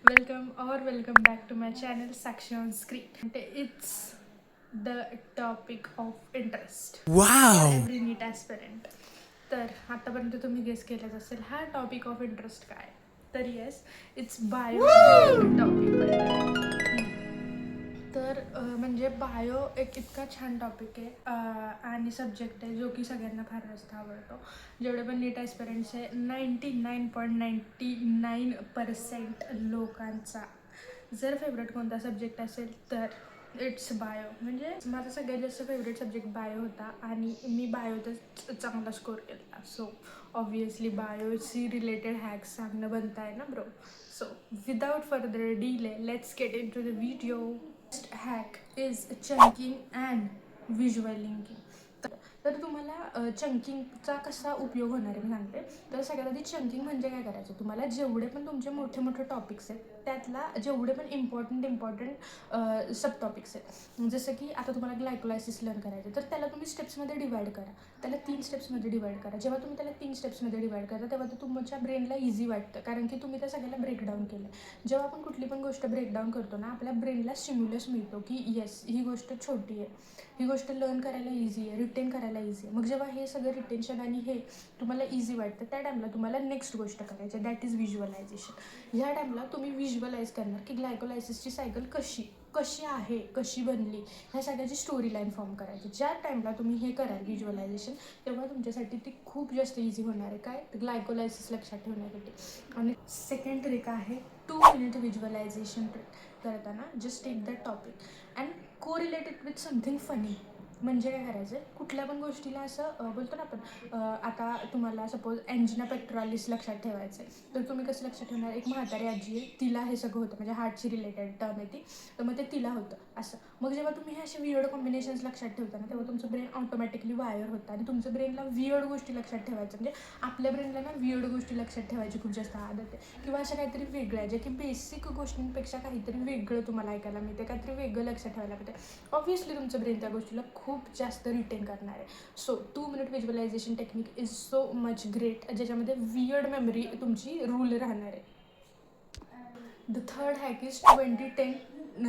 welcome back to my channel Sakshi on Screen. It's the topic of interest for Wow! every NEET aspirant. तर आतापर्यंत तुम्ही guess केलाच असेल हा topic of interest काय. तर येस, इट्स बायो टॉपिक. तर म्हणजे बायो एक इतका छान टॉपिक आहे आणि सब्जेक्ट आहे जो की सगळ्यांना फार जास्त आवडतो. जेवढे पण नीट ॲस्पिरंट्स आहे 99.99% लोकांचा जर फेवरेट कोणता सब्जेक्ट असेल तर इट्स बायो. म्हणजे माझा सगळ्यात जास्त फेवरेट सब्जेक्ट बायो होता आणि मी बायोतच चांगला स्कोर केला. सो ऑब्वियसली बायोशी रिलेटेड हॅक्स सांगणं बनत आहे ना bro. So without further delay, let's get into the video. First hack is chunking and visual linking. तर तुम्हाला चंकिंगचा कसा उपयोग होणार आहे मी सांगते. तर सगळ्यात आधी चंकिंग म्हणजे काय करायचं, तुम्हाला जेवढे पण तुमचे मोठे मोठे टॉपिक्स आहेत त्यातला जेवढे पण इम्पॉर्टंट सब टॉपिक्स आहेत, जसं की आता तुम्हाला ग्लायकोलायसिस लर्न करायचं तर त्याला तुम्ही स्टेप्समध्ये डिवाईड करा. त्याला 3 स्टेप्समध्ये डिवाईड करा. जेव्हा तुम्ही त्याला 3 स्टेप्समध्ये डिवाईड करता तेव्हा ते तुमच्या ब्रेनला इझी वाटतं, कारण की तुम्ही त्या सगळ्याला ब्रेकडाऊन केलं. जेव्हा आपण कुठली पण गोष्ट ब्रेकडाऊन करतो ना, आपल्या ब्रेनला स्टिम्युलस मिळतो की येस, ही गोष्ट छोटी आहे, ही गोष्ट लर्न करायला इझी आहे, रिटेन करायला इझी आहे. मग जेव्हा हे सगळं रिटेन्शन आणि हे तुम्हाला इझी वाटतं त्या टाईमला तुम्हाला नेक्स्ट गोष्ट करायची, दॅट इज व्हिज्युअलायझेशन. ह्या टाईमला तुम्ही व्हिज्युअलाइज करणार की ग्लायकोलायसिसची सायकल कशी आहे, कशी बनली, ह्या सगळ्याची स्टोरी लाईन फॉर्म करायची. ज्या टाईमला तुम्ही हे कराल व्हिज्युअलायझेशन, तेव्हा तुमच्यासाठी ती खूप जास्त इझी होणार आहे. काय, ग्लायकोलायसिस लक्षात ठेवण्यासाठी. आणि सेकंड ट्रिक आहे 2 मिनिट व्हिज्युअलायझेशन ट्रिक. करताना just take that topic and correlated with something funny. म्हणजे काय करायचं, कुठल्या पण गोष्टीला असं बोलतो ना आपण, आता तुम्हाला सपोज एंजिना पेक्टोरालिस लक्षात ठेवायचं आहे तर तुम्ही कसं लक्षात ठेवणार, एक म्हातारी आजी आहे तिला हे सगळं होतं, म्हणजे हार्टची रिलेटेड टर्म आहे ती, तर मग ते तिला होतं असं. मग जेव्हा तुम्ही हे असे वियर्ड कॉम्बिनेशन्स लक्षात ठेवता ना, तेव्हा तुमचं ब्रेन ऑटोमॅटिकली वायर होतं आणि तुमचं ब्रेनला वियर्ड गोष्टी लक्षात ठेवायचं. म्हणजे आपल्या ब्रेनला ना वियर्ड गोष्टी लक्षात ठेवायची खूप जास्त आदत आहे, किंवा अशा काहीतरी वेगळं आहे जे की बेसिक गोष्टींपेक्षा काहीतरी वेगळं तुम्हाला ऐकायला मिळते, काहीतरी वेगळं लक्षात ठेवायला मिळते. ऑब्व्हियसली तुमचं ब्रेन त्या गोष्टीला खूप जास्त रिटेन करणार आहे. So 2 minute visualization technique is so much great, ज्याच्यामध्ये वियर्ड मेमरी तुमची रूल राहणार आहे. The third hack is 20-10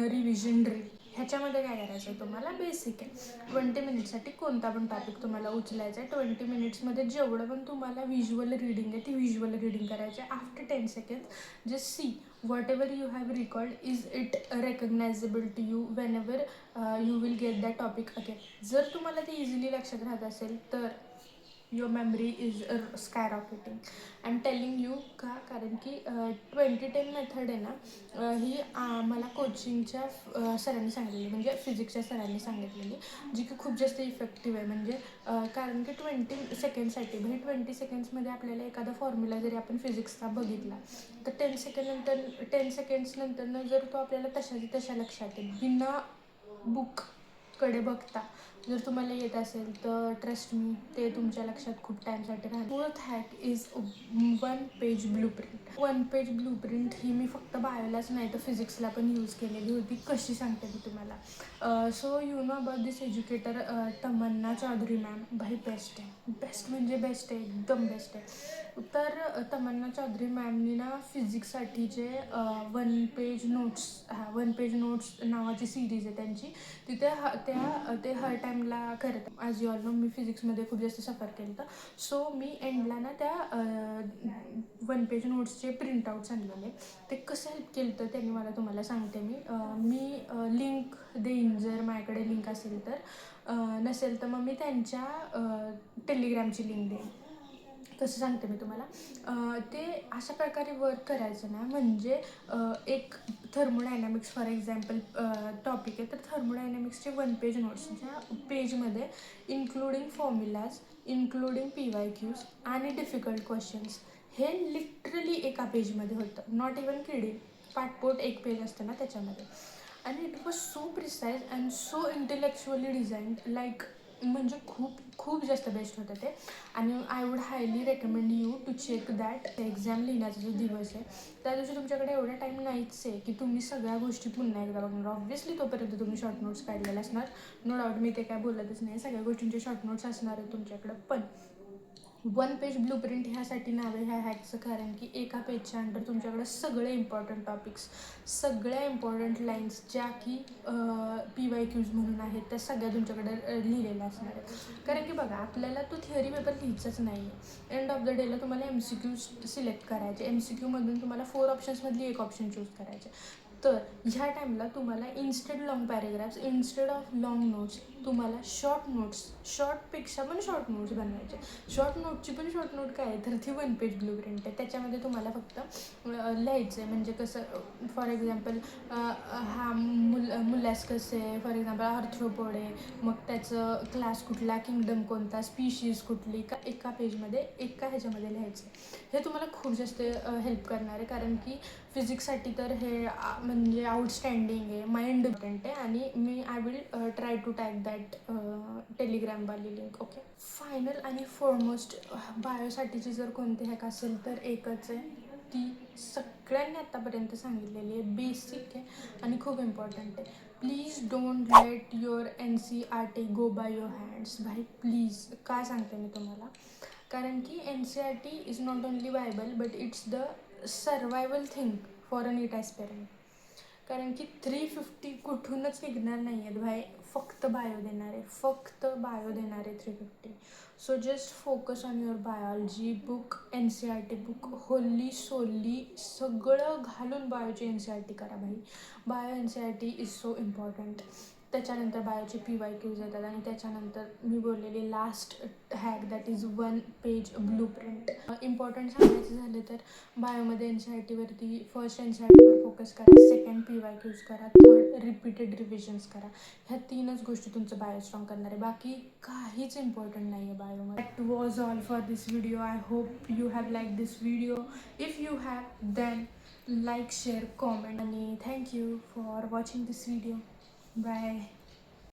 revision drill. ह्याच्यामध्ये काय करायचं आहे, तुम्हाला बेसिक आहे 20 मिनिट्ससाठी कोणता पण टॉपिक तुम्हाला उचलायचा आहे. 20 मिनिट्समध्ये जेवढं पण तुम्हाला व्हिज्युअल रिडिंग आहे ती व्हिज्युअल रिडिंग करायची आहे. After 10 seconds just see whatever you have record is it recognisable to you whenever you will get that topic again. जर तुम्हाला ते इझिली लक्षात राहत असेल तर your memory is sky rocketing. I am telling you का, कारण की 20-10 मेथड आहे ना, ही मला कोचिंगच्या सरांनी सांगितलेली, म्हणजे फिजिक्सच्या सरांनी सांगितलेली, जी की खूप जास्त इफेक्टिव्ह आहे. म्हणजे कारण की 20 सेकंडसाठी, म्हणजे 20 सेकंड्समध्ये आपल्याला एखादा फॉर्म्युला जरी आपण फिजिक्सचा बघितला तर 10 सेकंड्स नंतर जर तो आपल्याला तशा लक्षात येईल बिना बुककडे बघता. जर तुम्हाला येत असेल तर ट्रस्ट मी, ते तुमच्या लक्षात खूप टाईमसाठी राहणार. Fourth hack is 1 page blueprint. 1 page blueprint ही मी फक्त बायोलाच नाही तर फिजिक्सला पण यूज केलेली होती. कशी सांगते मी तुम्हाला. So you know about this educator Tamanna Chaudhary ma'am. भाई बेस्ट आहे, बेस्ट म्हणजे बेस्ट आहे, एकदम बेस्ट आहे. तर तमन्ना चौधरी मॅमनी ना फिजिक्ससाठी जे 1 पेज नोट्स नावाची सिरीज आहे त्यांची, तिथे ते हर टाईमला करत. ॲज यू ऑल नो मी फिजिक्समध्ये खूप जास्त सफर केलं होतं. सो मी एंडला ना त्या 1 पेज नोट्सचे प्रिंटआउट्स आणलेले. ते कसं हेल्प केलं तर त्यांनी मला तुम्हाला सांगते मी लिंक देईन जर माझ्याकडे लिंक असेल तर. नसेल तर मग मी त्यांच्या टेलिग्रामची लिंक देईन. कसं सांगते मी तुम्हाला, ते अशा प्रकारे वर्क करायचं ना, म्हणजे एक थर्मोडायनॅमिक्स फॉर एक्झाम्पल टॉपिक आहे तर थर्मोडायनॅमिक्सचे 1 पेज नोट्स, ज्या पेजमध्ये इन्क्लुडिंग फॉर्म्युलाज, इन्क्लुडिंग PYQs आणि डिफिकल्ट क्वेश्चन्स, हे लिटरली एका पेजमध्ये होतं. Not even kidding. पाठपोट एक पेज असतं ना त्याच्यामध्ये. आणि it was so precise and so intellectually designed, like म्हणजे खूप जास्त बेस्ट होतं ते. आणि I would highly recommend you to check that. Exam लिहिण्याचा जो दिवस आहे त्या दिवशी तुमच्याकडे एवढा टाईम नाहीच आहे की तुम्ही सगळ्या गोष्टी पुन्हा एकदा बघणार. ऑब्व्हियसली तोपर्यंत तुम्ही शॉर्ट नोट्स काढलेले असणार, नो डाऊट, मी ते काय बोलतच नाही, सगळ्या गोष्टींचे शॉर्ट नोट्स असणार आहेत तुमच्याकडं. पण वन पेज ब्लूप्रिंट ह्यासाठी नाव आहे ह्या हॅकचं, कारण की एका पेजच्या अंडर तुमच्याकडे सगळे इम्पॉर्टंट टॉपिक्स, सगळ्या इम्पॉर्टंट लाईन्स ज्या की PYQs म्हणून आहेत त्या सगळ्या तुमच्याकडे लिहिलेल्या असणार आहेत. कारण की बघा, आपल्याला तो थिअरी पेपर लिहायचाच नाही आहे. एंड ऑफ द डेला तुम्हाला MCQ सिलेक्ट करायचे. MCQमधून तुम्हाला 4 ऑप्शन्समधली एक ऑप्शन चूज करायचे. तर ह्या टाईमला तुम्हाला instead long paragraphs, instead of long notes, तुम्हाला शॉर्ट नोट्स, शॉर्टपेक्षा पण शॉर्ट नोट्स बनवायचे. शॉर्ट नोटची पण शॉर्ट नोट काय आहे तर ती वन पेज ब्लूप्रिंट आहे. त्याच्यामध्ये तुम्हाला फक्त लिहायचं आहे. म्हणजे कसं, फॉर एक्झाम्पल मुलॅस्कस आहे, फॉर एक्झाम्पल आर्थ्रोपोड आहे, मग त्याचं क्लास कुठला, किंगडम कोणता, स्पीशीज कुठली, का एका पेजमध्ये एका ह्याच्यामध्ये लिहायचं. हे तुम्हाला खूप जास्त हेल्प करणार आहे, कारण की फिजिक्ससाठी तर हे म्हणजे आउटस्टँडिंग आहे, माइंड इम्पॉर्टंट आहे. आणि I will try to tag that टेलिग्रामवाली लिंक. ओके, फायनल आणि फॉरमोस्ट बायोसाठीची जर कोणती हॅक असेल तर एकच आहे, ती सगळ्यांनी आत्तापर्यंत सांगितलेली आहे, बेसिक आहे आणि खूप इम्पॉर्टंट आहे. Please don't let your NCERT go by your hands. भाई प्लीज, काय सांगते मी तुम्हाला, कारण की NCERT is not only viable but it's the survival thing for a NEET aspirant. कारण की 350 कुठूनच निघणार नाही आहेत भाई, फक्त बायो देणार आहे, फक्त बायो देणार आहे 350. So just focus on your biology book, NCERT book, wholly solely सगळं घालून बायोची NCERT करा भाई. Bio NCERT is so important. त्याच्यानंतर बायोचे PYQs येतात आणि त्याच्यानंतर मी बोललेली last hack that is one page blueprint. Important सांगायचं झालं तर बायोमध्ये NCERTवरती फर्स्ट NCERTवर फोकस करा, सेकंड PYQs करा, थर्ड रिपीटेड रिव्हिजन्स करा. ह्या 3च गोष्टी तुमचं बायो स्ट्रॉंग करणार आहे, बाकी काहीच इम्पॉर्टंट नाही आहे बायोमध्ये. That was all for this video. I hope you have like this video. If you have then like, share, comment आणि thank you for watching this video. Bye.